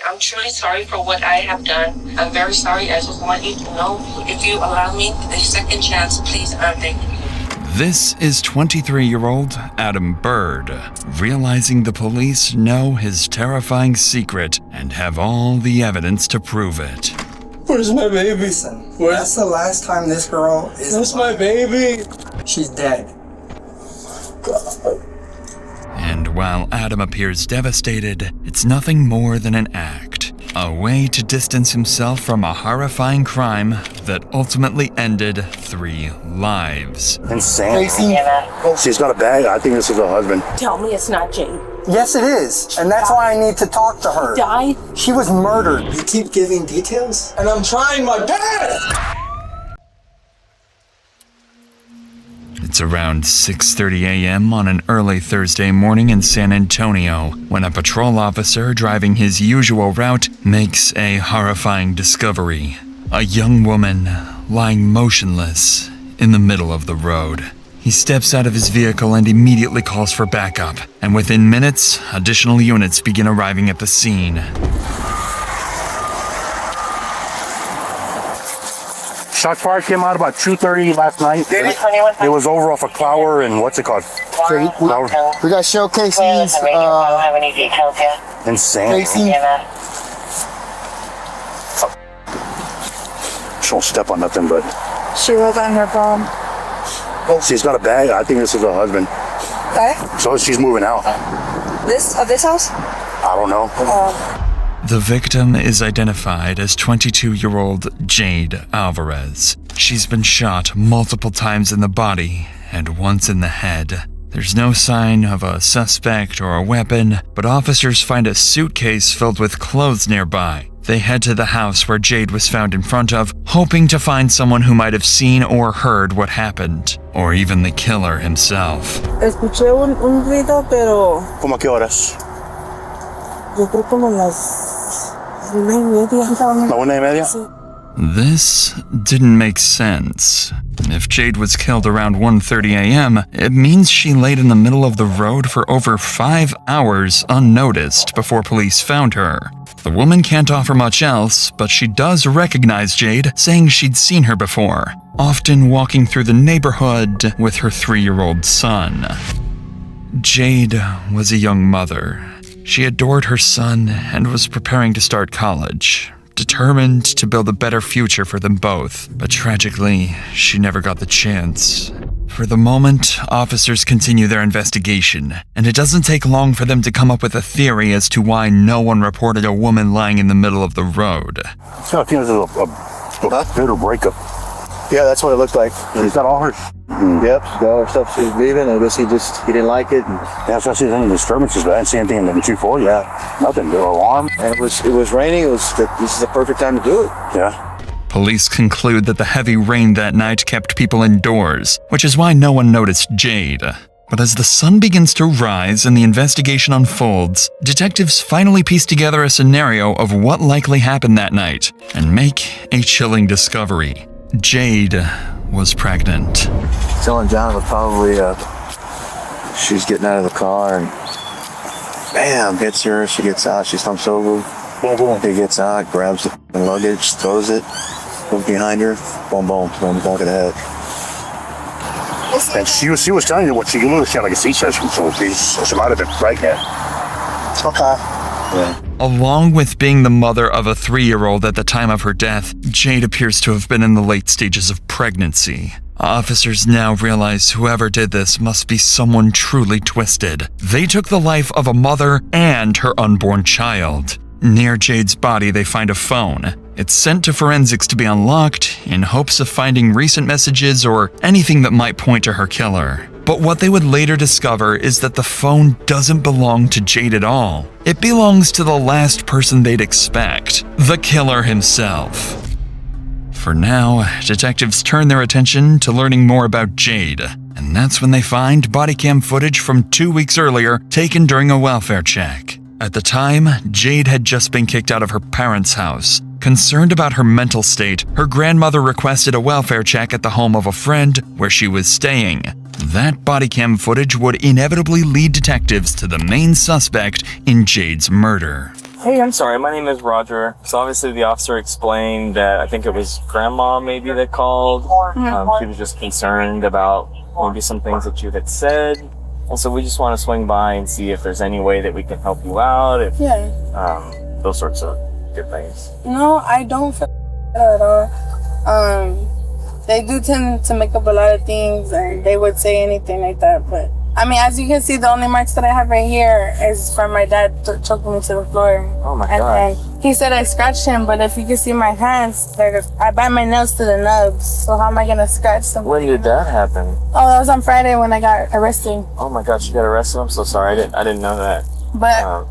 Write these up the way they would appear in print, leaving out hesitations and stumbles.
I'm truly sorry for what I have done. I'm very sorry. I just want you to know, if you allow me a second chance, please, thank you. This is 23-year-old Adam Bird, realizing the police know his terrifying secret and have all the evidence to prove it. Where's my baby? That's the last time this girl is That's my baby. She's dead. And while Adam appears devastated, it's nothing more than an act. A way to distance himself from a horrifying crime that ultimately ended 3 lives. Insane. She's got a bag. I think this is her husband. Tell me it's not Jade. Yes, it is. And that's why I need to talk to her. Died? She was murdered. You keep giving details? And I'm trying my best. It's around 6:30 a.m. on an early Thursday morning in San Antonio when a patrol officer driving his usual route makes a horrifying discovery. A young woman lying motionless in the middle of the road. He steps out of his vehicle and immediately calls for backup, and within minutes, additional units begin arriving at the scene. Shots fired came out about 2:30 last night. It was over off of Clower and what's it called? Clower. We got showcase these. I don't have any details yet. Insane. Casey. She won't step on nothing, but She was on her phone. she's got a bag. I think this is her husband. Okay. So she's moving out. This house? I don't know. The victim is identified as 22-year-old Jade Alvarez. She's been shot multiple times in the body and once in the head. There's no sign of a suspect or a weapon, but officers find a suitcase filled with clothes nearby. They head to the house where Jade was found in front of, hoping to find someone who might have seen or heard what happened, or even the killer himself. Escuché un ruido, pero ¿Cómo a qué horas? yo creo como las 1:30. ¿La 1:30? This didn't make sense. If Jade was killed around 1:30 a.m., it means she laid in the middle of the road for over 5 hours unnoticed before police found her. The woman can't offer much else, but she does recognize Jade, saying she'd seen her before, often walking through the neighborhood with her 3-year-old son. Jade was a young mother. She adored her son and was preparing to start college, determined to build a better future for them both. But tragically, she never got the chance. For the moment, officers continue their investigation, and it doesn't take long for them to come up with a theory as to why no one reported a woman lying in the middle of the road. So I think it was a bitter breakup. Yeah, that's what it looked like. Is that all her? Yep, she got all her stuff. She was leaving. I guess he didn't like it. And Yeah, so I see any disturbances, but I didn't see anything in the 240. Yeah, nothing. No alarm. and it was raining. This is the perfect time to do it. Yeah. Police conclude that the heavy rain that night kept people indoors, which is why no one noticed Jade. But as the sun begins to rise and the investigation unfolds, detectives finally piece together a scenario of what likely happened that night and make a chilling discovery. Jade was pregnant. Telling John was probably she's getting out of the car and bam, hits her. She gets out. She's hung over. Boom, boom. He gets out, grabs the luggage, throws it, goes behind her, boom, boom, on the back of the head. And she was telling you what she looked like a C-section, so she might have been pregnant. Okay. Yeah. Along with being the mother of a 3-year-old at the time of her death, Jade appears to have been in the late stages of pregnancy. Officers now realize whoever did this must be someone truly twisted. They took the life of a mother and her unborn child. Near Jade's body, they find a phone. It's sent to forensics to be unlocked in hopes of finding recent messages or anything that might point to her killer. But what they would later discover is that the phone doesn't belong to Jade at all. It belongs to the last person they'd expect, the killer himself. For now, detectives turn their attention to learning more about Jade, and that's when they find body cam footage from 2 weeks earlier taken during a welfare check. At the time, Jade had just been kicked out of her parents' house. Concerned about her mental state, her grandmother requested a welfare check at the home of a friend where she was staying. That body cam footage would inevitably lead detectives to the main suspect in Jade's murder. Hey, I'm sorry, my name is Roger. So obviously the officer explained that I think it was grandma maybe that called. She was just concerned about maybe some things that you had said. And so we just want to swing by and see if there's any way that we can help you out. If, those sorts of good things. No, I don't feel bad at all. They do tend to make up a lot of things, and they would say anything like that. But I mean, as you can see, the only marks that I have right here is from my dad choking me to the floor. Oh my God. And he said I scratched him, but if you can see my hands, I bite my nails to the nubs. So how am I gonna scratch something? When did that happen? Oh, that was on Friday when I got arrested. Oh my gosh, you got arrested? I'm so sorry. I didn't know that. But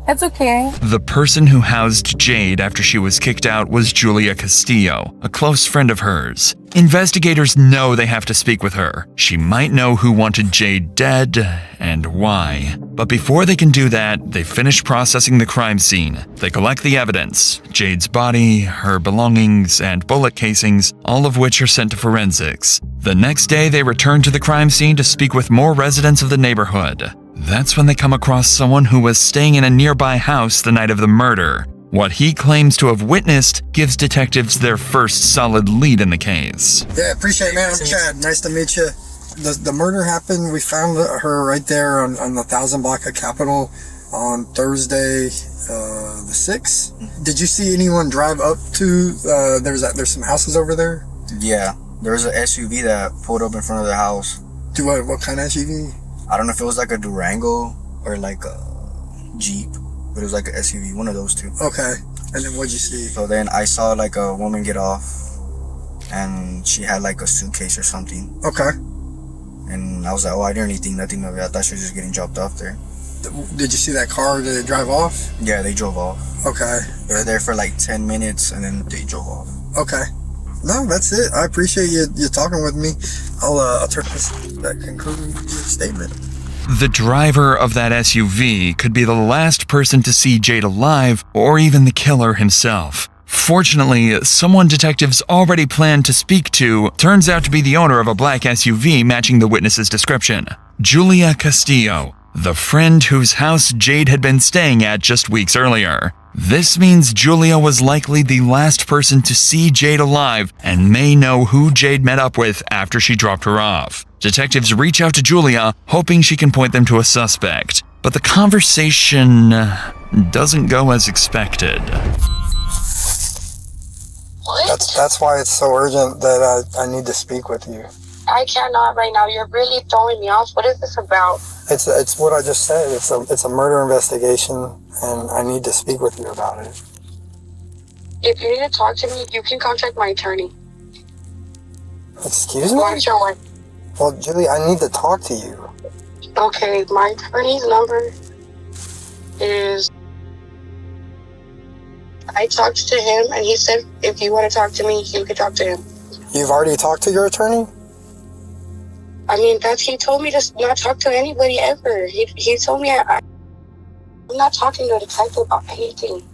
it's okay. The person who housed Jade after she was kicked out was Julia Castillo, a close friend of hers. Investigators know they have to speak with her. She might know who wanted Jade dead and why. But before they can do that, they finish processing the crime scene. They collect the evidence, Jade's body, her belongings, and bullet casings, all of which are sent to forensics. The next day, they return to the crime scene to speak with more residents of the neighborhood. That's when they come across someone who was staying in a nearby house the night of the murder. What he claims to have witnessed gives detectives their first solid lead in the case. Yeah, appreciate it, man. I'm Chad. Nice to meet you. The murder happened. We found her right there on the 1000 block of Capitol on Thursday, the 6th. Did you see anyone drive up to, there's some houses over there? Yeah, there was an SUV that pulled up in front of the house. What kind of SUV? I don't know if it was like a Durango or like a Jeep, but it was like an SUV, one of those two. Okay, and then what'd you see? So then I saw like a woman get off, and she had like a suitcase or something. Okay. And I was like, oh, I didn't really think nothing of it. I thought she was just getting dropped off there. Did you see that car? Did it drive off? Yeah, they drove off. Okay. They were there for like 10 minutes, and then they drove off. Okay. No, that's it. I appreciate you talking with me. I'll turn that conclude your statement. The driver of that SUV could be the last person to see Jade alive, or even the killer himself. Fortunately, someone detectives already planned to speak to turns out to be the owner of a black SUV matching the witness's description, Julia Castillo, the friend whose house Jade had been staying at just weeks earlier. This means Julia was likely the last person to see Jade alive and may know who Jade met up with after she dropped her off. Detectives reach out to Julia, hoping she can point them to a suspect. But the conversation doesn't go as expected. What? That's why it's so urgent that I need to speak with you. I cannot right now. You're really throwing me off. What is this about? It's what I just said. It's a murder investigation, and I need to speak with you about it. If you need to talk to me, you can contact my attorney. Excuse me? What's your one? Well, Julie, I need to talk to you. Okay, my attorney's number is... I talked to him, and he said if you want to talk to me, you can talk to him. You've already talked to your attorney? I mean, he told me to not talk to anybody ever. He told me I'm not talking to a detective about anything.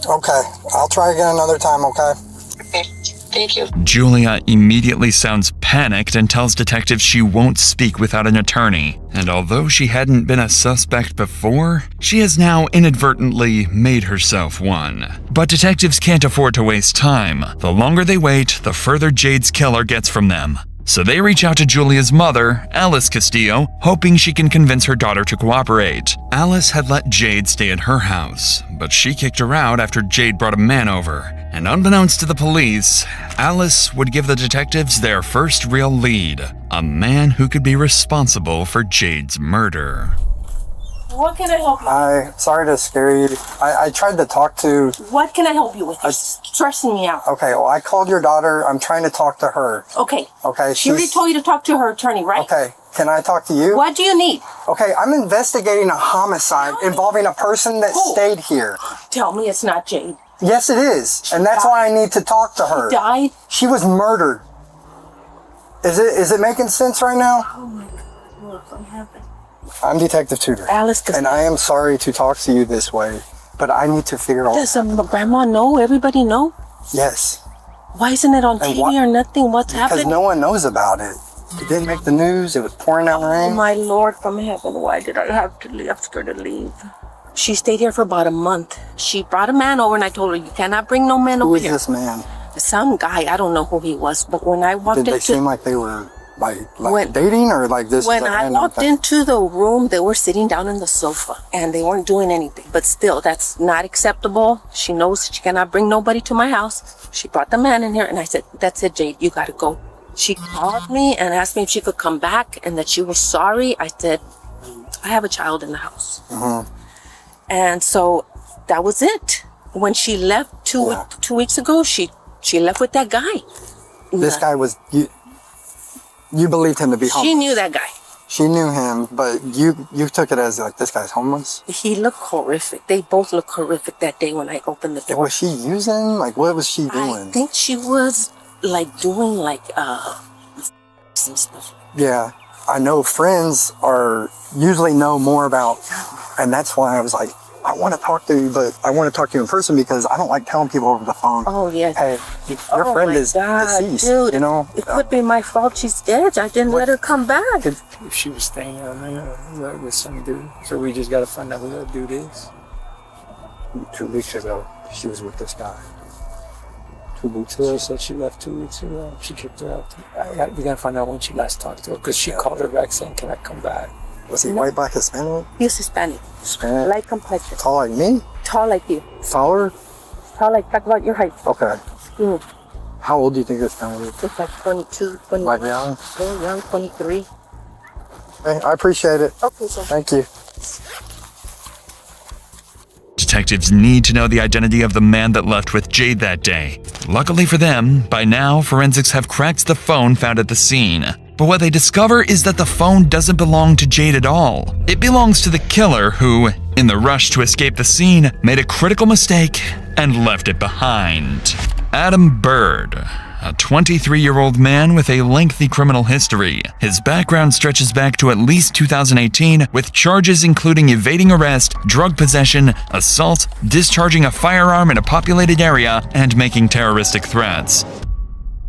Okay, I'll try again another time, okay? Okay, thank you. Julia immediately sounds panicked and tells detectives she won't speak without an attorney. And although she hadn't been a suspect before, she has now inadvertently made herself one. But detectives can't afford to waste time. The longer they wait, the further Jade's killer gets from them. So they reach out to Julia's mother, Alice Castillo, hoping she can convince her daughter to cooperate. Alice had let Jade stay at her house, but she kicked her out after Jade brought a man over. And unbeknownst to the police, Alice would give the detectives their first real lead, a man who could be responsible for Jade's murder. What can I help you with? Sorry to scare you. I tried to talk to... What can I help you with? You're stressing me out. Okay, well, I called your daughter. I'm trying to talk to her. Okay. Okay, She already told you to talk to her attorney, right? Okay, can I talk to you? What do you need? Okay, I'm investigating a homicide involving a person that stayed here. Tell me it's not Jade. Yes, it is. And that's why I need to talk to her. Died? She was murdered. Is it making sense right now? Oh my God. Look, what happened? I'm Detective Tudor. Alice Castillo. And I am sorry to talk to you this way, but I need to figure out... Does grandma know? Everybody know? Yes. Why isn't it on TV or nothing? What's happening? Because no one knows about it. It didn't make the news. It was pouring down Oh rain. my Lord from heaven, why did I have to ask her to leave? She stayed here for about a month. She brought a man over and I told her, you cannot bring no man Who over is here. this man? Some guy, I don't know who he was, but when I walked Did they into seem like they were like When- dating or like this? when is a I random walked thing? into the room, they were sitting down on the sofa and they weren't doing anything. But still, that's not acceptable. She knows she cannot bring nobody to my house. She brought the man in here and I said, that's it, Jade, you gotta go. She called me and asked me if she could come back and that she was sorry. I said, I have a child in the house. And so that was it. When she left two weeks ago, she left with that guy. This guy was you believed him to be She homeless. knew that guy. She knew him, but you took it as like this guy's homeless. He looked horrific. They both looked horrific that day when I opened the door. Was she using like what was she doing? I think she was like doing like some stuff. Yeah, I know friends are usually know more about, and that's why I was like, I want to talk to you, but I want to talk to you in person because I don't like telling people over the phone. Oh yes. Hey, your friend is deceased. Dude, you know, it could be my fault. She's dead. I didn't let her come back. If she was staying on there with some dude, so we just gotta find out who that dude is. 2 weeks ago, she was with this guy. 2 weeks ago, said she left 2 weeks ago. She kicked her out. We gotta find out when she last talked to her, because she called her back saying, "Can I come back?" was he white, black, Hispanic? He's Hispanic. Hispanic. Light complexion. Tall like me? Tall like you. Taller? Tall like, talk about your height. Okay. Mm. How old do you think this guy is? It's like 22, 21. Like young? Very young, 23. Hey, I appreciate it. Okay, so. Thank you. Detectives need to know the identity of the man that left with Jade that day. Luckily for them, by now, forensics have cracked the phone found at the scene. But what they discover is that the phone doesn't belong to Jade at all. It belongs to the killer who, in the rush to escape the scene, made a critical mistake and left it behind. Adam Bird, a 23-year-old man with a lengthy criminal history. His background stretches back to at least 2018, with charges including evading arrest, drug possession, assault, discharging a firearm in a populated area, and making terroristic threats.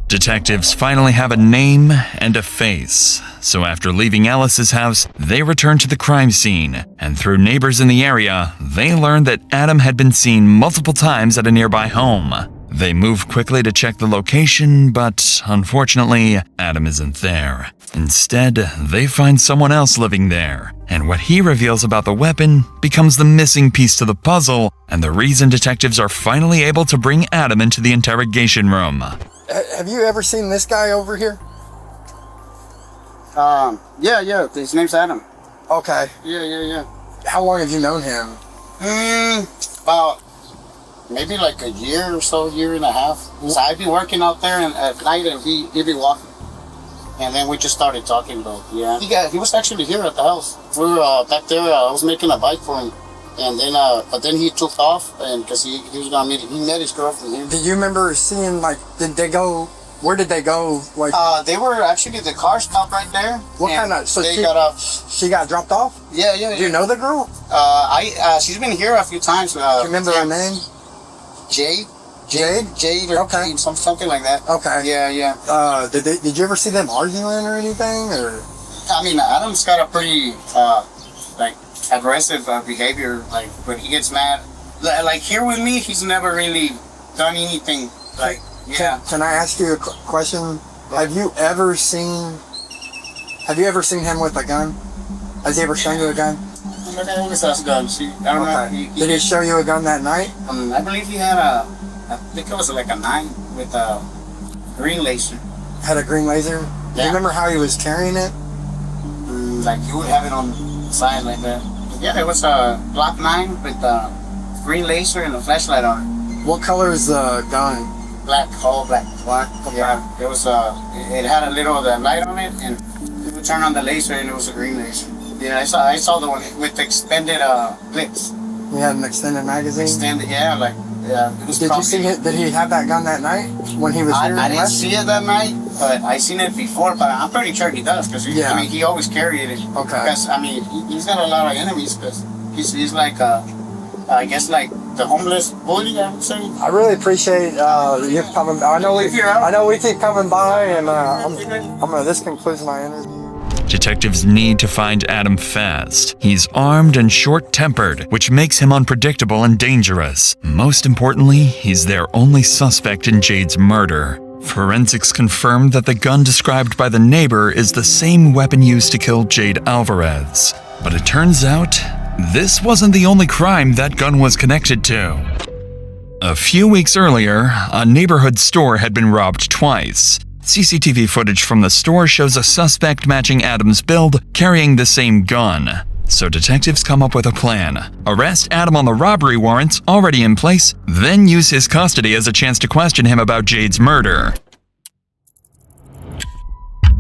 Detectives finally have a name and a face, so after leaving Alice's house, they return to the crime scene, and through neighbors in the area, they learn that Adam had been seen multiple times at a nearby home. They move quickly to check the location, but unfortunately, Adam isn't there. Instead, they find someone else living there, and what he reveals about the weapon becomes the missing piece to the puzzle, and the reason detectives are finally able to bring Adam into the interrogation room. Have you ever seen this guy over here? Yeah. His name's Adam. Okay. Yeah. How long have you known him? About maybe like a year or so, year and a half. So I'd be working out there and at night and he'd be walking. And then we just started talking about, He was actually here at the house. We were back there, I was making a bike for him. And then, but then he took off, and because he was gonna meet, he met his girlfriend here. Do you remember seeing where did they go? Like, they were actually, the car stopped right there. What kind of, so they got off. She got dropped off? Yeah. Do you know the girl? She's been here a few times. Do you remember her name? Jade? Jade or okay. Jade, something like that. Okay. Yeah. Did you ever see them arguing or anything? Or? I mean, Adam's got a pretty, aggressive behavior, like when he gets mad. Like here with me, he's never really done anything. Like, Can I ask you a question? Have you ever seen him with a gun? Has he ever shown you a gun? He always has guns. I don't know. Did he show you a gun that night? I believe he had I think it was like a 9 with a green laser. Had a green laser? Yeah. Do you remember how he was carrying it? Like you would have it on the side like that. Yeah, it was a Glock 9 with a green laser and a flashlight on it. What color is the gun? Black, all black. Yeah. It was it had a little light on it, and you would turn on the laser, and it was a green laser. Yeah, I saw the one with the extended clips. He had an extended magazine. Extended, It was Did you see it? Did he have that gun that night when he was here? I didn't see it that night, but I seen it before. But I'm pretty sure he does, because he always carried it. Okay. Because he's got a lot of enemies, because he's like I guess like the homeless bully, I would say. I really appreciate you coming. I know we keep coming by, and this concludes my interview. Detectives need to find Adam fast. He's armed and short-tempered, which makes him unpredictable and dangerous. Most importantly, he's their only suspect in Jade's murder. Forensics confirmed that the gun described by the neighbor is the same weapon used to kill Jade Alvarez. But it turns out, this wasn't the only crime that gun was connected to. A few weeks earlier, a neighborhood store had been robbed twice. CCTV footage from the store shows a suspect matching Adam's build, carrying the same gun. So detectives come up with a plan. Arrest Adam on the robbery warrants already in place, then use his custody as a chance to question him about Jade's murder.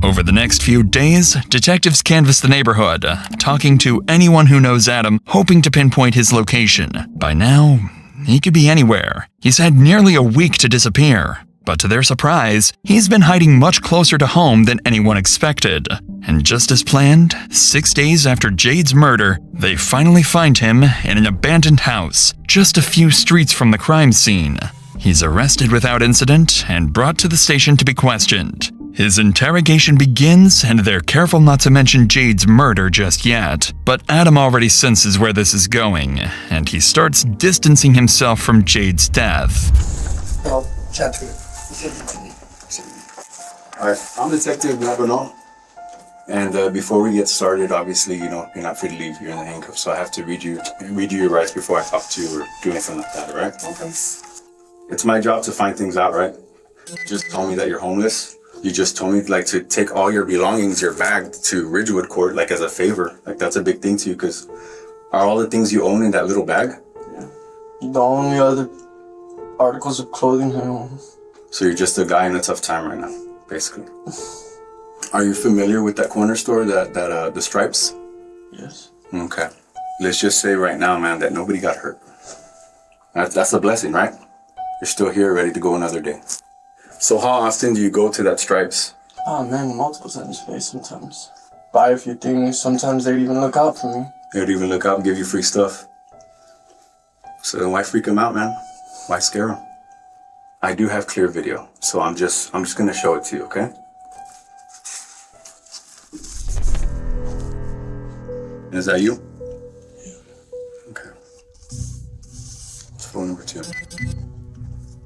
Over the next few days, detectives canvass the neighborhood, talking to anyone who knows Adam, hoping to pinpoint his location. By now, he could be anywhere. He's had nearly a week to disappear. But to their surprise, he's been hiding much closer to home than anyone expected. And just as planned, 6 days after Jade's murder, they finally find him in an abandoned house, just a few streets from the crime scene. He's arrested without incident and brought to the station to be questioned. His interrogation begins, and they're careful not to mention Jade's murder just yet. But Adam already senses where this is going, and he starts distancing himself from Jade's death. I'll chat to you. Alright, I'm Detective Nabano. And before we get started, obviously, you're not free to leave. You're in the handcuffs, so I have to read you your rights before I talk to you or do anything like that, alright? Okay. It's my job to find things out, right? Just told me that you're homeless. You just told me, like, to take all your belongings, your bag, to Ridgewood Court, like, as a favor. Like, that's a big thing to you, because are all the things you own in that little bag? Yeah. The only other articles of clothing I own. So you're just a guy in a tough time right now, basically. Are you familiar with that corner store, the Stripes? Yes. Okay. Let's just say right now, man, that nobody got hurt. That's a blessing, right? You're still here, ready to go another day. So how often do you go to that Stripes? Oh man, multiple times a day sometimes. Buy a few things, sometimes they'd even look out for me. They'd even look out and give you free stuff. So then why freak them out, man? Why scare them? I do have clear video, so I'm just gonna show it to you, okay? Is that you? Yeah. Okay. It's phone number 2.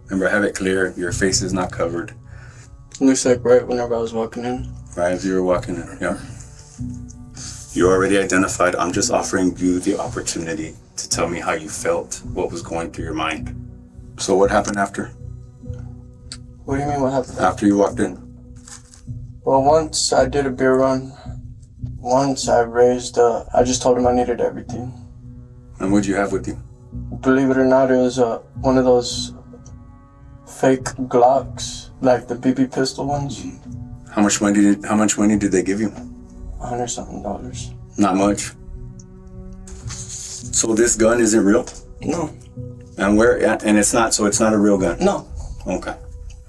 Remember, I have it clear. Your face is not covered. Looks like right whenever I was walking in. Right as you were walking in, yeah. You're already identified. I'm just offering you the opportunity to tell me how you felt, what was going through your mind. So what happened after? What do you mean what happened? After you walked in? Well, once I did a beer run. Once I just told him I needed everything. And what'd you have with you? Believe it or not, it was one of those fake Glocks, like the BB pistol ones. How much money did they give you? $100-something. Not much. So this gun isn't real? No. And it's not a real gun? No. Okay.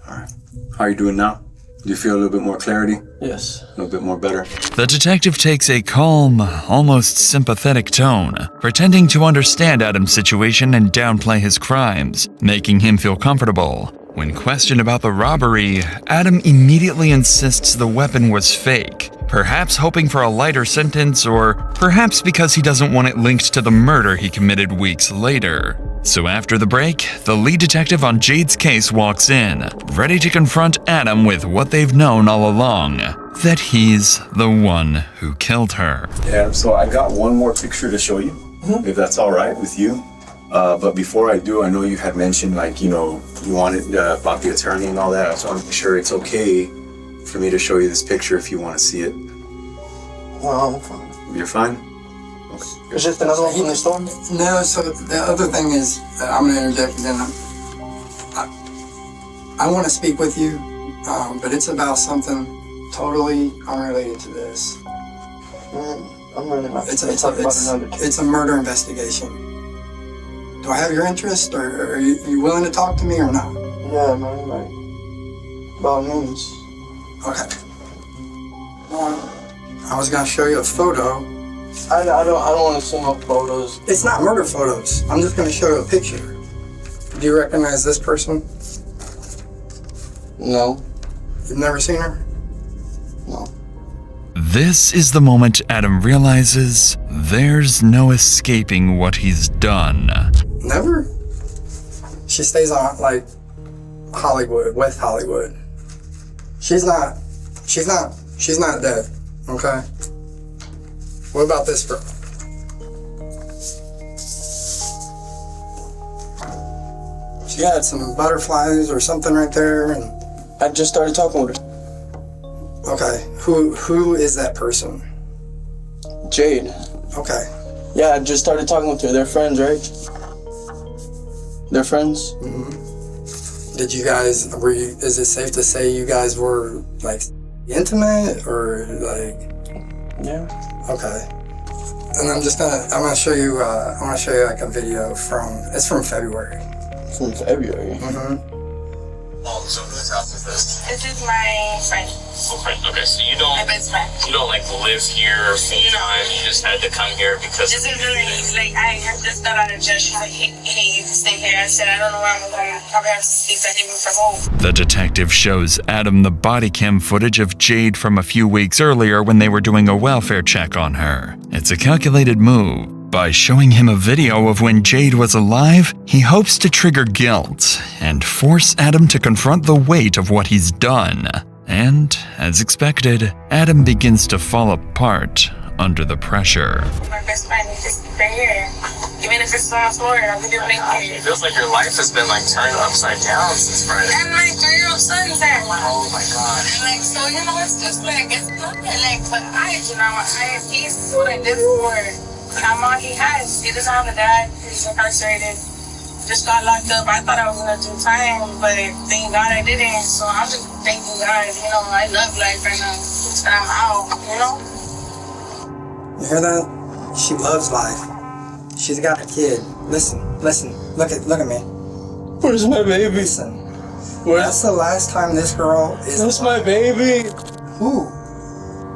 All right. How are you doing now? Do you feel a little bit more clarity? Yes. A little bit more better? The detective takes a calm, almost sympathetic tone, pretending to understand Adam's situation and downplay his crimes, making him feel comfortable. When questioned about the robbery, Adam immediately insists the weapon was fake, perhaps hoping for a lighter sentence, or perhaps because he doesn't want it linked to the murder he committed weeks later. So after the break, the lead detective on Jade's case walks in, ready to confront Adam with what they've known all along, that he's the one who killed her. Yeah, so I got one more picture to show you, if that's all right with you. But before I do, I know you had mentioned, you wanted about the attorney and all that. I just want to make sure it's okay for me to show you this picture if you want to see it. Well, I'm fine. You're fine? Okay. It's just another one from the store? No, so the other thing is, I'm going to interject again. I want to speak with you, but it's about something totally unrelated to this. I'm really not. It's a murder investigation. Do I have your interest, or are you willing to talk to me or not? Yeah, man, by all means. Okay. I was gonna show you a photo. I don't want to see no photos. It's not murder photos. I'm just gonna show you a picture. Do you recognize this person? No. You've never seen her? No. This is the moment Adam realizes there's no escaping what he's done. Never? She stays on, like, Hollywood, West Hollywood. She's not dead, okay? What about this girl? She had some butterflies or something right there, and I just started talking with her. okay, who is that person? Jade. Okay. Yeah, I just started talking with her. They're friends, right? They're friends? Mm-hmm. Did you guys, is it safe to say you guys were, like, intimate, or, like... Yeah. Okay. And I'm gonna show you, like, a video it's from February. From February? Mm-hmm. So whose house is this? This is my friend. Okay, so you don't, My best friend. you don't like live here full time. You just had to come here because. This is really, like, I just got out of jail. She's like, hey, you can stay here. I said, I don't know where I'm going. Probably have to sleep at him from home. The detective shows Adam the body cam footage of Jade from a few weeks earlier when they were doing a welfare check on her. It's a calculated move. By showing him a video of when Jade was alive, he hopes to trigger guilt and force Adam to confront the weight of what he's done. And, as expected, Adam begins to fall apart under the pressure. My best friend is just right here. Even if it's on the floor, I'll be doing it. It feels like your life has been like turned upside down since Friday. And my 3-year-old son's there. Oh my god. And like, so, you know, it's just like, it's nothing. Like, but he's doing this for I'm all he has. He doesn't have a dad. He's incarcerated. Just got locked up. I thought I was gonna do time, but thank God I didn't. So I'm just thanking God. You know, I love life right now. And I'm out, you know? You hear that? She loves life. She's got a kid. Listen. Look at me. Where's my baby? Listen. That's the last time this girl is... That's my baby! Who?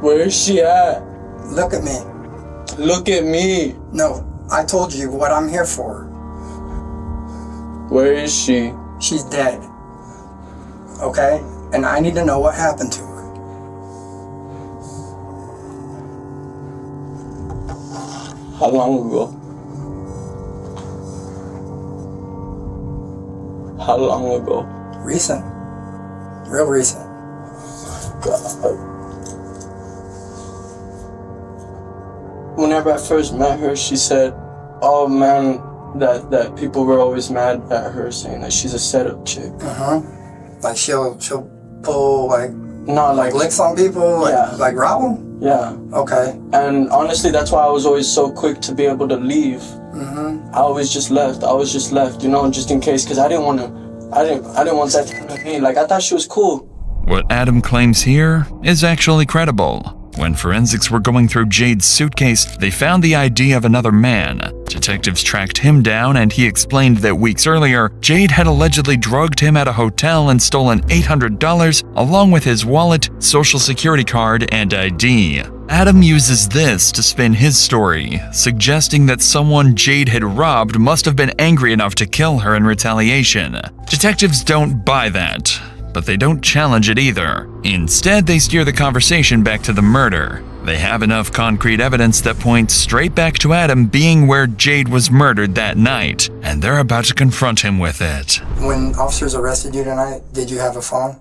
Where is she at? Look at me. Look at me! No, I told you what I'm here for. Where is she? She's dead. Okay? And I need to know what happened to her. How long ago? How long ago? Recent. Real recent. God. Whenever I first met her, she said, oh man, that people were always mad at her, saying that she's a setup chick. Uh-huh. Like she'll pull, like, no, like licks on people, like rob them? Yeah. Okay. And honestly, that's why I was always so quick to be able to leave. Mm-hmm. I always just left, you know, just in case, because I didn't want that to happen to me. Like, I thought she was cool. What Adam claims here is actually credible. When forensics were going through Jade's suitcase, they found the ID of another man. Detectives tracked him down, and he explained that weeks earlier, Jade had allegedly drugged him at a hotel and stolen $800 along with his wallet, social security card, and ID. Adam uses this to spin his story, suggesting that someone Jade had robbed must have been angry enough to kill her in retaliation. Detectives don't buy that, but they don't challenge it either. Instead, they steer the conversation back to the murder. They have enough concrete evidence that points straight back to Adam being where Jade was murdered that night, and they're about to confront him with it. When officers arrested you tonight, did you have a phone?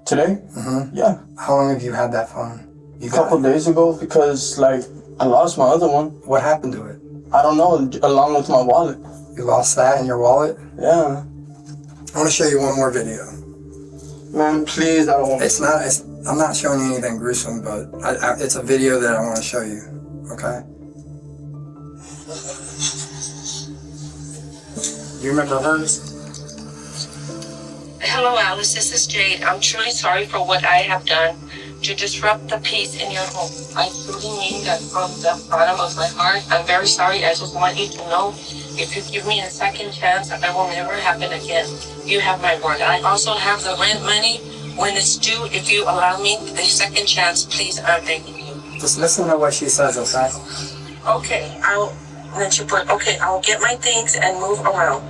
Today? Mm-hmm. Yeah. How long have you had that phone? A couple days ago, because, like, I lost my other one. What happened to it? I don't know, along with my wallet. You lost that in your wallet? Yeah. I want to show you one more video. Man, please, I don't want I'm not showing you anything gruesome, but it's a video that I want to show you, okay? You remember hers? Hello, Alice. This is Jade. I'm truly sorry for what I have done to disrupt the peace in your home. I truly mean that from the bottom of my heart. I'm very sorry. I just want you to know, if you give me a second chance, that will never happen again. You have my word. I also have the rent money when it's due. If you allow me the second chance, please, I'm begging you. Just listen to what she says, okay? Okay, I'll let you put, okay, I'll get my things and move around.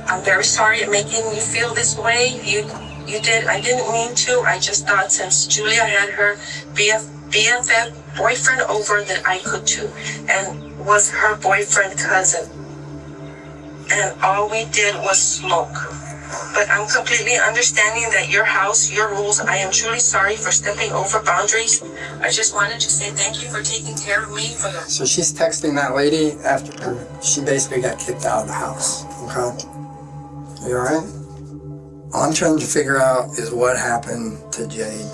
I'm very sorry at making you feel this way. You did. I didn't mean to. I just thought since Julia had her BFF boyfriend over that I could too, and was her boyfriend cousin. And all we did was smoke. But I'm completely understanding that your house, your rules. I am truly sorry for stepping over boundaries. I just wanted to say thank you for taking care of me for the. So she's texting that lady after she basically got kicked out of the house. Okay. You alright? All I'm trying to figure out is what happened to Jade.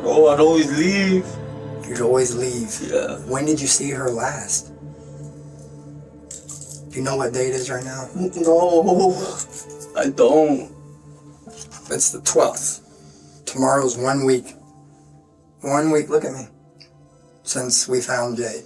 Oh, I'd always leave. You'd always leave? Yeah. When did you see her last? Do you know what date it is right now? No, I don't. It's the 12th. Tomorrow's 1 week. 1 week, look at me. Since we found Jade.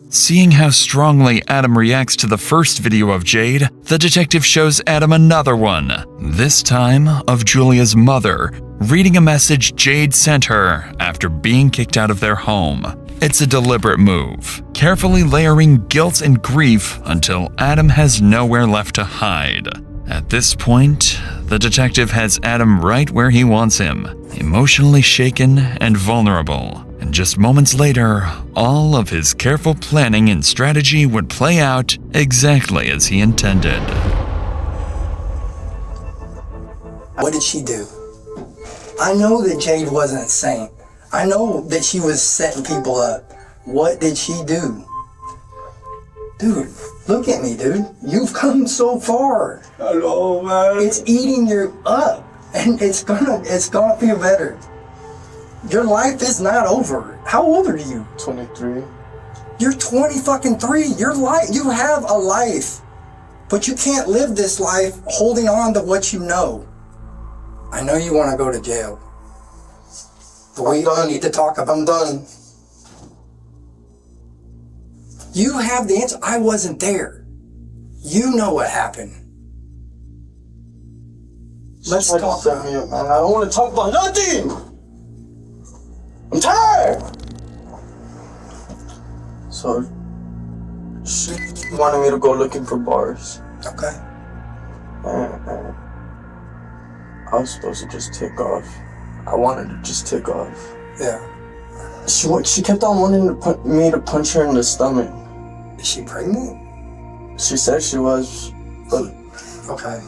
Seeing how strongly Adam reacts to the first video of Jade, the detective shows Adam another one, this time of Julia's mother, reading a message Jade sent her after being kicked out of their home. It's a deliberate move, carefully layering guilt and grief until Adam has nowhere left to hide. At this point, the detective has Adam right where he wants him, emotionally shaken and vulnerable. And just moments later, all of his careful planning and strategy would play out exactly as he intended. What did she do? I know that Jade wasn't a saint. I know that she was setting people up. What did she do? Dude, look at me, dude. You've come so far. I know, man. It's eating you up, and it's gonna feel better. Your life is not over. How old are you? 23. You're 23. You have a life, but you can't live this life holding on to what you know. I know you want to go to jail. But we need to talk about. I'm done. You have the answer. I wasn't there. You know what happened. Let's talk about it. Man. I don't want to talk about nothing. I'm tired. So, she wanted me to go looking for bars. Okay. And I was supposed to just take off. I wanted to just take off. Yeah. She kept on wanting me to punch her in the stomach. Is she pregnant? She said she was, but... Okay.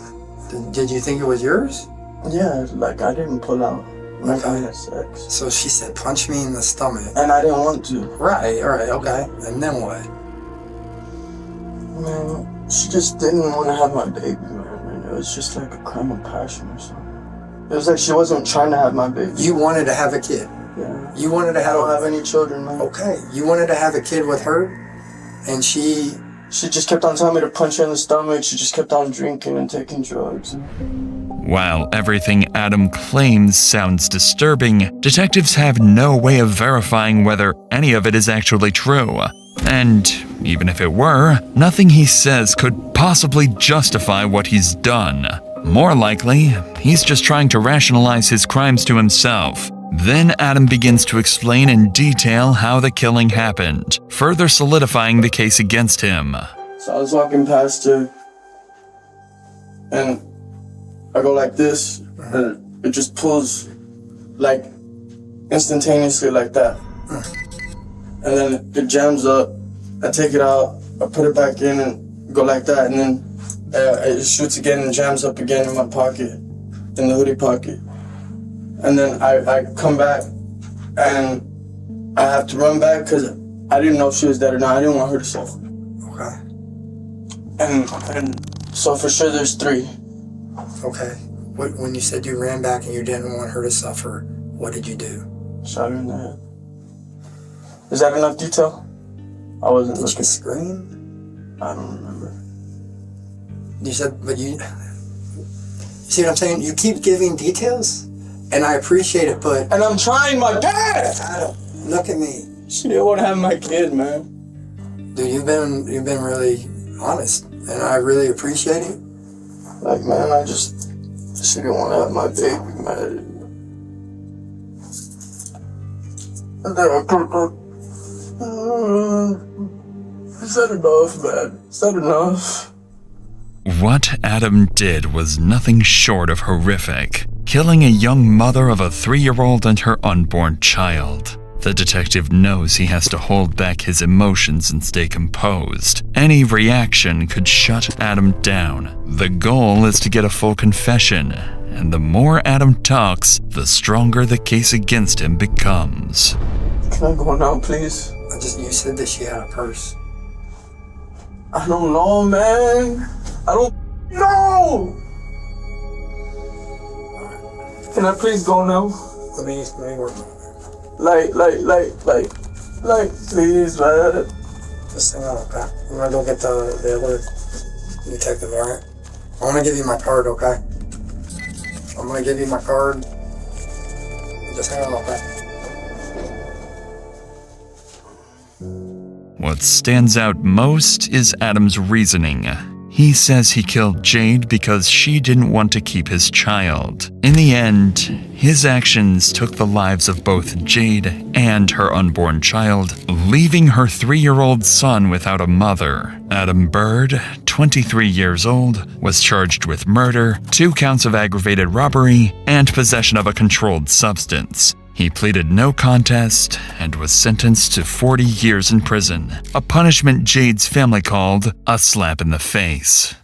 Did you think it was yours? Yeah, like I didn't pull out. Like I had sex. So she said, punch me in the stomach. And I didn't want to. Right, alright, okay. And then what? Man, she just didn't want to have my baby, man. And it was just like a crime of passion or something. It was like she wasn't trying to have my baby. You wanted to have a kid? Yeah. You wanted to have... I don't have any children, man. Okay. You wanted to have a kid with her? And she just kept on telling me to punch her in the stomach. She just kept on drinking and taking drugs. While everything Adam claims sounds disturbing, detectives have no way of verifying whether any of it is actually true. And even if it were, nothing he says could possibly justify what he's done. More likely, he's just trying to rationalize his crimes to himself. Then Adam begins to explain in detail how the killing happened, further solidifying the case against him. So I was walking past her, and I go like this, and it just pulls, like, instantaneously like that. And then it jams up, I take it out, I put it back in and go like that, and then it shoots again and jams up again in my pocket, in the hoodie pocket. And then I come back, and I have to run back because I didn't know if she was dead or not. I didn't want her to suffer. Okay. And so for sure there's 3. Okay. When you said you ran back and you didn't want her to suffer, what did you do? Shot her in the head. Is that enough detail? I wasn't looking. Did she scream? I don't remember. You said, but you see what I'm saying? You keep giving details, and I appreciate it, but... And I'm trying my best! Adam, look at me. She didn't want to have my kid, man. Dude, you've been really honest, and I really appreciate it. Like, man, she didn't want to have my baby, man. And then Is that enough, man? Is that enough? What Adam did was nothing short of horrific, killing a young mother of a 3-year-old and her unborn child. The detective knows he has to hold back his emotions and stay composed. Any reaction could shut Adam down. The goal is to get a full confession, and the more Adam talks, the stronger the case against him becomes. Can I go now, please? You said that she had a purse. I don't know, man. I don't know. Can I please go now? Let me work on it. Like, please, man. Just hang on, okay? I'm gonna go get the other detective, alright? I'm gonna give you my card, okay? I'm gonna give you my card. Just hang on, okay? What stands out most is Adam's reasoning. He says he killed Jade because she didn't want to keep his child. In the end, his actions took the lives of both Jade and her unborn child, leaving her 3-year-old son without a mother. Adam Bird, 23 years old, was charged with murder, 2 counts of aggravated robbery, and possession of a controlled substance. He pleaded no contest and was sentenced to 40 years in prison, a punishment Jade's family called a slap in the face.